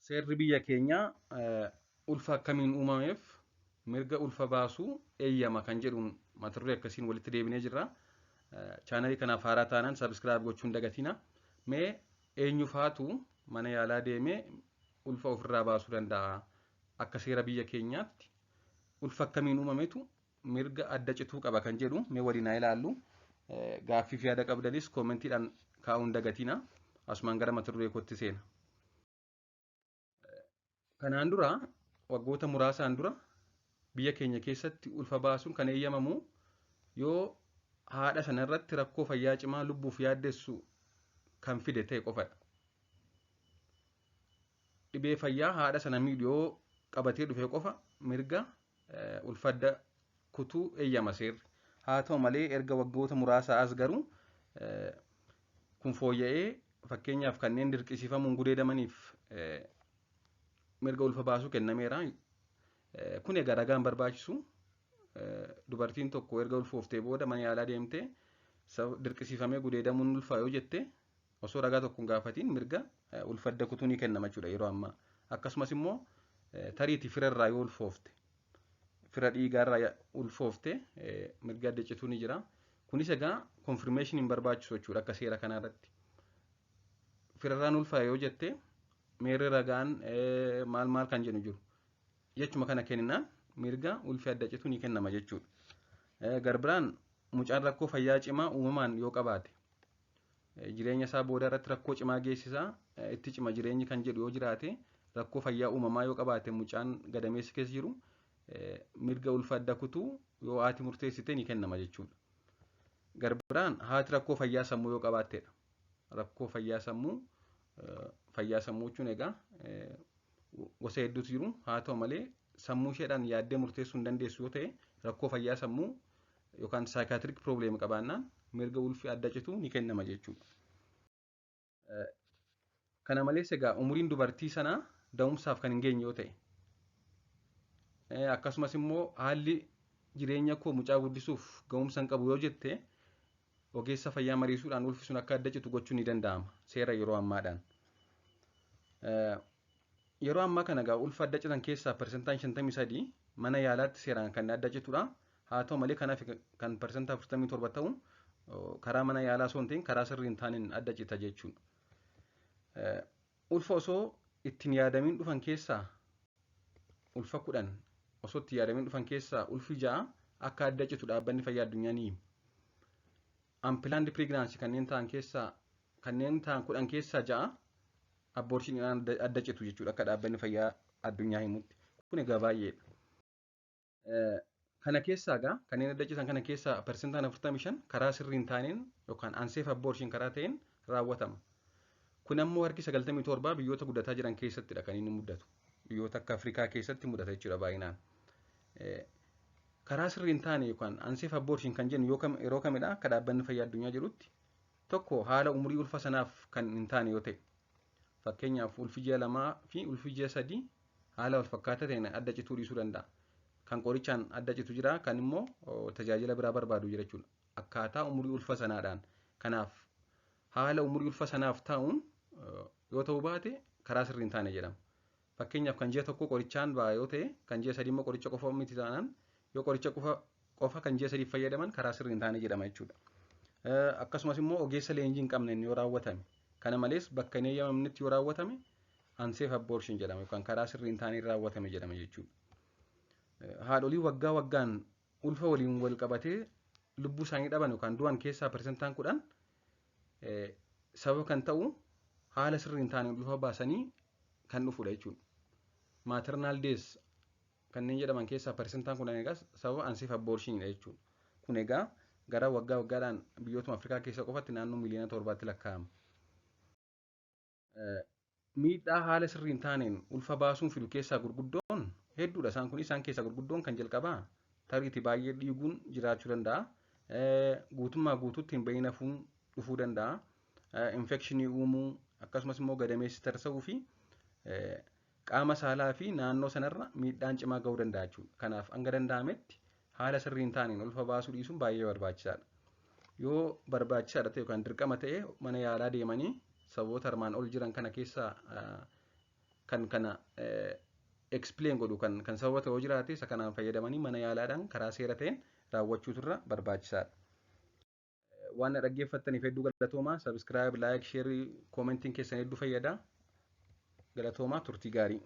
Seerri biyya keenyaa ulfa akkamiin uumameef mirga ulfa baasuu eeyyama kan jedhuun mata duree akkasiin walitti deebinee jirra. Chaanalii kanaaf haaraa taanaan sabiskiraayib gochuun dagatina. Mee eenyu faatu mana yaalaa deemee ulfa ofirraa baasuu danda'a? Akka seera biyya keenyaatti ulfa akkamiin uumametu mirga adda cituu qaba kan jedhu mee waliin haa ilaallu. Gaaffii fi yaada qabdanis koomentiidhaan kaa'uun dagatina. Asumaan gara mata duree kootti seena. Kanaan dura waggoota muraasaan dura biyya keenya keessatti ulfa baasuun kan eeyyamamu yoo haadha sana irratti rakkoo fayyaa cimaa lubbuuf yaaddessu kan fide ta'e qofadha. Dhibee fayyaa haadha sana miidhu yoo qabatee dhufe qofa mirga ulfa adda kutuu eeyyama seerri. Haa ta'u malee erga waggoota muraasaa as garuu kun fooyya'ee fakkeenyaaf kanneen dirqisiifamuun gudeedamaniif mirga ulfa baasuu kennameera. Kun egaa ragaan barbaachisu dubartiin tokko erga ulfooftee booda mana yaalaa deemtee dirqisiifamee gudeedamuun ulfaa yoo jette osoo ragaa tokko hin gaafatiin mirga ulfa adda kutuu ni kennama jechuudha yeroo ammaa. Akkasumas immoo tariitii firarraa yoo ulfoofte fira dhiigaarraa ulfoofte mirga adda cituu ni jira. Kunis egaa konfirmeeshinii hin barbaachisu jechuudha akka seera kanaarratti. Firarraan ulfaa yoo jette meerri ragaan maal kan jennu jiru. Jechuma kana kenninaan mirga ulfi adda cituu ni kennama jechuudha. Garbiraan mucaan rakkoo fayyaa cimaa uumamaan yoo qabaate jireenya isaa booda irratti rakkoo cimaa geessisaa itti cima jireenyi kan jedhu yoo jiraate rakkoo fayyaa uumamaa yoo qabaate mucaan gadameessi keessa jiru mirga ulfa adda kutuu yoo haati murteessite ni kennama jechuudha. Garbiraan haati rakkoo fayyaa sammuu yoo qabaattedha. Rakkoo fayyaa sammuu jechuun egaa gosa hedduutu jiru. Haa ta'u malee sammuu isheedhaan yaaddee murteessuu hin dandeessu yoo ta'e rakkoo fayyaa sammuu yookaan saayikaatirik piroobileem qabaannaan mirga ulfi adda cituu ni kennama jechuudha. Kana malees egaa umuriin dubartii sanaa da'umsaaf kan hin geenye yoo ta'e akkasumas immoo haalli jireenya koo mucaa guddisuuf ga'umsa hin qabu yoo jette ogeessa fayyaa mariisuudhaan ulfi sun akka adda citu gochuun ni danda'ama seera yeroo ammaadhaan. Yeroo ammaa kana egaa ulfa adda citan keessaa persentaan 53 mana yaalaatti seeraan kan adda citudha. Haa ta'u malee kanaaf kan persentaa 47 ta'u karaa mana yaalaa osoo hin ta'in karaa sirrii hin taaneen adda cita jechuudha. Ulfa osoo ittiin yaadamiin dhufan keessaa ulfa 10 osoo ittiin yaadamiin dhufan keessaa ulfi 6 akka adda citu dhaabbanni fayyaa addunyaa ni hima. Ampilaand pireegnaansii kanneen ta'an 10 keessaa 6 abboorshiniidhaan adda citu jechuudha akka dhaabbanni fayyaa addunyaa himutti. Kun egaa baay'eedha. Kana keessaa egaa kanneen adda citan kana keessaa persentaan 45 karaa sirrii hin taaneen yookaan anseef abboorshin karaa ta'een raawwatama. Kun ammoo harki 97 biyyoota guddataa jiran keessattidha kan inni mudatu. Biyyoota akka Afrikaa keessatti mudata jechuudha baay'inaan. Karaa sirrii hin taane yookaan anseef abboorshin kan jennu yeroo kamidha akka dhaabbanni fayyaa addunyaa jirutti tokko haala umurii ulfa sanaaf kan hin taane yoo ta'e. Fakkeenyaaf ulfi ji'a 2 fi ulfi ji'a 3 haala wal fakkaataa ta'een adda cituu dhiisuu danda'a. Kan qorichaan adda citu jira kan immoo tajaajila biraa barbaadu jira jechuudha. Akkaataa umurii ulfa sanaadhaan. Kanaaf haala umurii ulfa sanaaf ta'uun yoo ta'uu baate karaa sirrii hin taane jedhama. Fakkeenyaaf kan ji'a tokko qorichaan ba'a yoo ta'e kan ji'a 3 immoo qoricha qofa miti taanaan yoo qoricha qofa kan ji'a 3 fayyadaman karaa sirrii hin taane jedhama jechuudha. Akkasumas immoo ogeessa leenjii hin qabneen yoo raawwatame. Kana malees bakka hin eeyyamamnetti yoo raawwatame anseef abboorshin jedhama yookaan karaa sirrii hin taaneen raawwatame jedhama jechuudha. Haadholii waggaa waggaan ulfa waliin wal qabatee lubbuu isaanii dhaban yookaan du'an keessaa persentaan 10 sababa kan ta'u haala sirrii hin taaneen ulfa baasanii kan dhufudha jechuudha. Maternal deaths kanneen jedhaman keessaa persentaan 10 egaa sababa anseef abboorshinidha jechuudha. Kun egaa gara waggaa waggaadhaan biyyootuma Afrikaa keessa qofatti naannoo miliyoona 7tti lakkaa'ama. Miidhaa haala sirrii hin taaneen ulfa baasuun fidu keessaa gurguddoon hedduudha. Isaan keessaa gurguddoon kan jalqabaa tariitii baay'ee dhiiguun jiraachuu danda'a. Guutummaa guutuutti hin bahin hafuun dhufuu danda'a. Infekshinii uumuu akkasumas immoo gadameessi tarsa'uu fi qaama saalaa fi naannoo sanarra miidhaan cimaa ga'uu danda'a jechuudha. Kanaaf hanga danda'ametti haala sirrii hin taaneen ulfa baasuu dhiisuun baay'ee barbaachisaadha. Yoo barbaachisaadha ta'e yookaan dirqama ta'e mana yaalaa deemanii sababoota armaan ol jiran kana keessaa kan kana explain godhu kan sababa ta'uu jiraate isa kanaan fayyadamanii mana yaalaadhaan karaa seera ta'een raawwachuutu irra barbaachisaadha. Waan dhaggeeffattaniif hedduu galatoomaa. Subscribe, like, share, commenting keessan hedduu fayyada. Galatoomaa, turtii gaarii.